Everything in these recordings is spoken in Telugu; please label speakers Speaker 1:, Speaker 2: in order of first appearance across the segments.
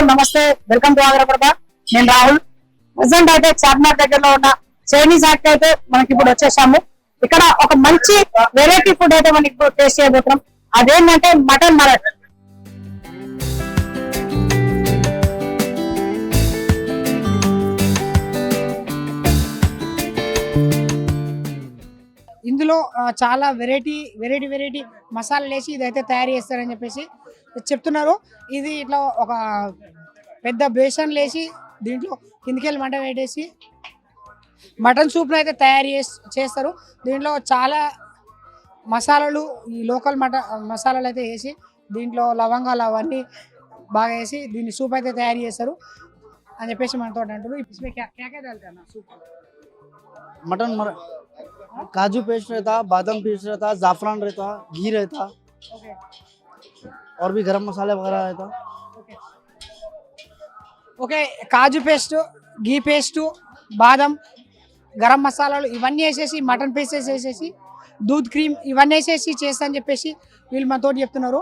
Speaker 1: నమస్తే, వెల్కమ్ టు ఆంధ్రప్రభ. నేను రాహుల్. ప్రజెంట్ అయితే చార్మినార్ దగ్గరలో ఉన్న చైనీస్ యాక్ట్ అయితే మనకి ఇప్పుడు వచ్చేసాము. ఇక్కడ ఒక మంచి వెరైటీ ఫుడ్ అయితే మనకి ఇప్పుడు టేస్ట్ చేయబోతున్నాం. అదేంటంటే మటన్ మలట్. ఇందులో చాలా వెరైటీ మసాలాలు వేసి ఇదైతే తయారు చేస్తారని చెప్పేసి చెప్తున్నారు. ఇది ఇట్లా ఒక పెద్ద బేసన్ వేసి దీంట్లో కిందికెళ్ళి మంట పెట్టేసి మటన్ సూప్ను అయితే తయారు చేస్తారు. దీంట్లో చాలా మసాలాలు, ఈ లోకల్ మసాలాలు అయితే వేసి దీంట్లో లవంగాలు అవన్నీ బాగా వేసి దీన్ని సూప్ అయితే తయారు చేస్తారు అని చెప్పేసి మనతో అంటారు. సూప్
Speaker 2: मटन काजू पेस्ट रहता, बादाम पेस्ट रहता, जाफरान रहता, घी रहता और भी गरम मसाले वगैरह रहता.
Speaker 1: ఓకే, కాజు పేస్ట్, ఘీ పేస్ట్, బాదం, గరం మసాలాలు ఇవన్నీ వేసేసి మటన్ పీసెస్ వేసేసి దూద్ క్రీమ్ ఇవన్నీ వేసేసి చేస్తా అని చెప్పేసి వీళ్ళు మనతో చెప్తున్నారు.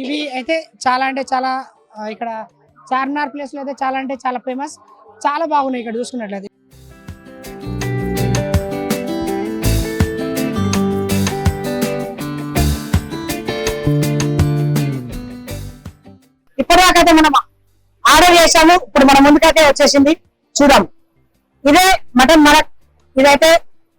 Speaker 1: ఇవి అయితే చాలా అంటే చాలా ఇక్కడ చార్మినార్ ప్లేస్లో అయితే చాలా అంటే చాలా ఫేమస్, చాలా బాగున్నాయి ఇక్కడ చూసుకున్నట్లయితే. ఇప్పటిదాకైతే మనం ఆర్డర్ చేసాము, ఇప్పుడు మన ముందుకైతే వచ్చేసింది. చూద్దాం. ఇదే మటన్ మలట్. ఇదైతే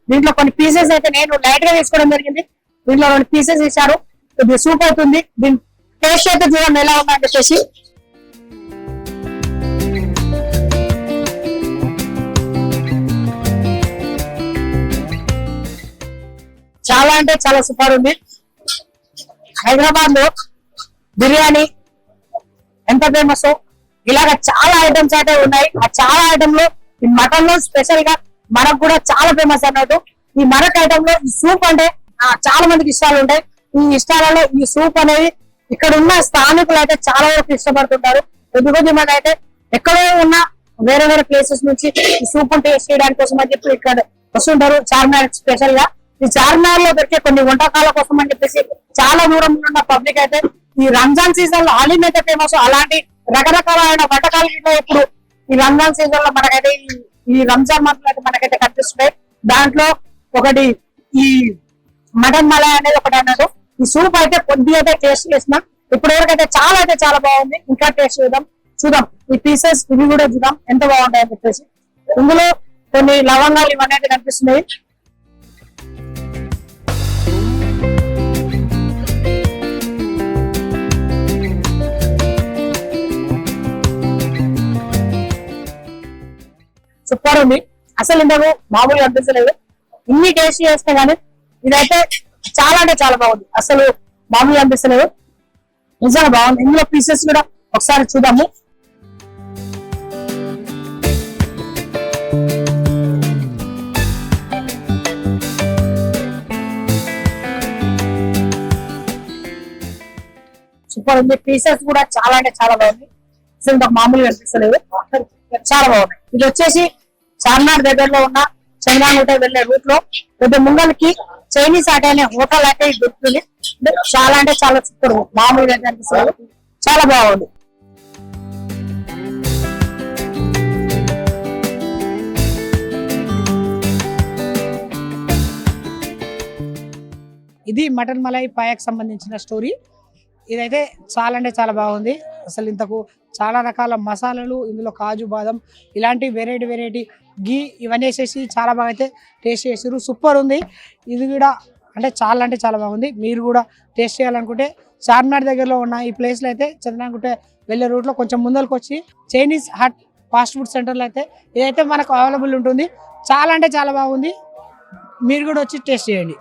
Speaker 1: దీంట్లో కొన్ని పీసెస్ అయితే నేను లైట్ గా తీసుకోవడం జరిగింది. దీంట్లో 2 పీసెస్ ఇచ్చారు. ఇది సూప్ అవుతుంది. దీని టేస్ట్ అయితే చూడండి ఎలా ఉందని చెప్పేసి. చాలా అంటే చాలా సూపర్ ఉంది. హైదరాబాద్ లో బిర్యానీ ఎంత ఫేమస్, ఇలాగ చాలా ఐటమ్స్ అయితే ఉన్నాయి. ఆ చాలా ఐటమ్ లో ఈ మటన్ లో స్పెషల్ గా మనకు కూడా చాలా ఫేమస్ అన్నట్టు. ఈ మరొక ఐటమ్ లో ఈ సూప్ అంటే చాలా మందికి ఇష్టాలు ఉంటాయి. ఈ ఇష్టాలలో ఈ సూప్ అనేది ఇక్కడ ఉన్న స్థానికులు అయితే చాలా వరకు ఇష్టపడుతుంటారు. కొద్ది మంది అయితే ఎక్కడో ఉన్న వేరే ప్లేసెస్ నుంచి ఈ సూప్ టేస్ట్ చేయడానికి కోసం అని చెప్పి ఇక్కడ వస్తుంటారు చార్మినార్ స్పెషల్ గా. ఈ చార్మినార్ లో దొరికే కొన్ని వంటకాల కోసం అని చెప్పేసి చాలా దూరం ఉన్న పబ్లిక్ అయితే ఈ రంజాన్ సీజన్ లో హలీం అయితే ఫేమస్. అలాంటి రకరకాలైన వంటకాలు ఇప్పుడు ఈ రంజాన్ సీజన్ లో మనకైతే ఈ రంజాన్ మంత్ అయితే మనకైతే కనిపిస్తున్నాయి. దాంట్లో ఒకటి ఈ మటన్ మలై అనేది ఒకటి అన్నట్టు. ఈ సూప్ అయితే కొద్దిగా అయితే టేస్ట్ చేసిన ఇప్పటి వరకు అయితే చాలా బాగుంది. ఇంకా టేస్ట్ చూద్దాం. ఈ పీసెస్ ఇవి కూడా చూద్దాం ఎంత బాగుంటాయని చెప్పేసి. ఇందులో కొన్ని లవంగాలు ఇవన్నీ అయితే కనిపిస్తున్నాయి. సూపర్ ఉంది. అసలు ఇంతకు మామూలుగా అనిపించలేదు. ఇన్ని టేస్ట్ చేస్తే కానీ ఇదైతే చాలా అంటే చాలా బాగుంది. అసలు మామూలుగా అనిపిస్తలేదు, నిజంగా బాగుంది. ఇందులో పీసెస్ కూడా ఒకసారి చూద్దాము. సూపర్ ఉంది. పీసెస్ కూడా చాలా అంటే చాలా బాగుంది. అసలు ఇంతకు మామూలుగా అనిపిస్తలేదు, చాలా బాగుంది. ఇది వచ్చేసి చార్మినార్ దగ్గరలో ఉన్న చైనా హోటల్ వెళ్లే రూట్ లో పెద్ద ముంగల్కి చైనీస్ ఆట అనే హోటల్ అయితే దొరుకుతుంది. చాలా అంటే చాలా సూపర్, మామూలుగా అనిపిస్తుంది, చాలా బాగుంది. ఇది మటన్ మలై పాయకు సంబంధించిన స్టోరీ. ఇదైతే చాలా అంటే చాలా బాగుంది. అసలు ఇంతకు చాలా రకాల మసాలాలు, ఇందులో కాజు, బాదం ఇలాంటి వెరైటీ ఘీ ఇవన్నీ వేసేసి చాలా బాగా అయితే టేస్ట్ చేసారు. సూపర్ ఉంది. ఇది కూడా అంటే చాలా బాగుంది. మీరు కూడా టేస్ట్ చేయాలనుకుంటే చార్మినార్ దగ్గరలో ఉన్న ఈ ప్లేస్లో అయితే చంద్రనాగుట్ట వెళ్ళే రూట్లో కొంచెం ముందరకు వచ్చి చైనీస్ హట్ ఫాస్ట్ ఫుడ్ సెంటర్లో అయితే ఇదైతే మనకు అవైలబుల్ ఉంటుంది. చాలా అంటే చాలా బాగుంది. మీరు కూడా వచ్చి టేస్ట్ చేయండి.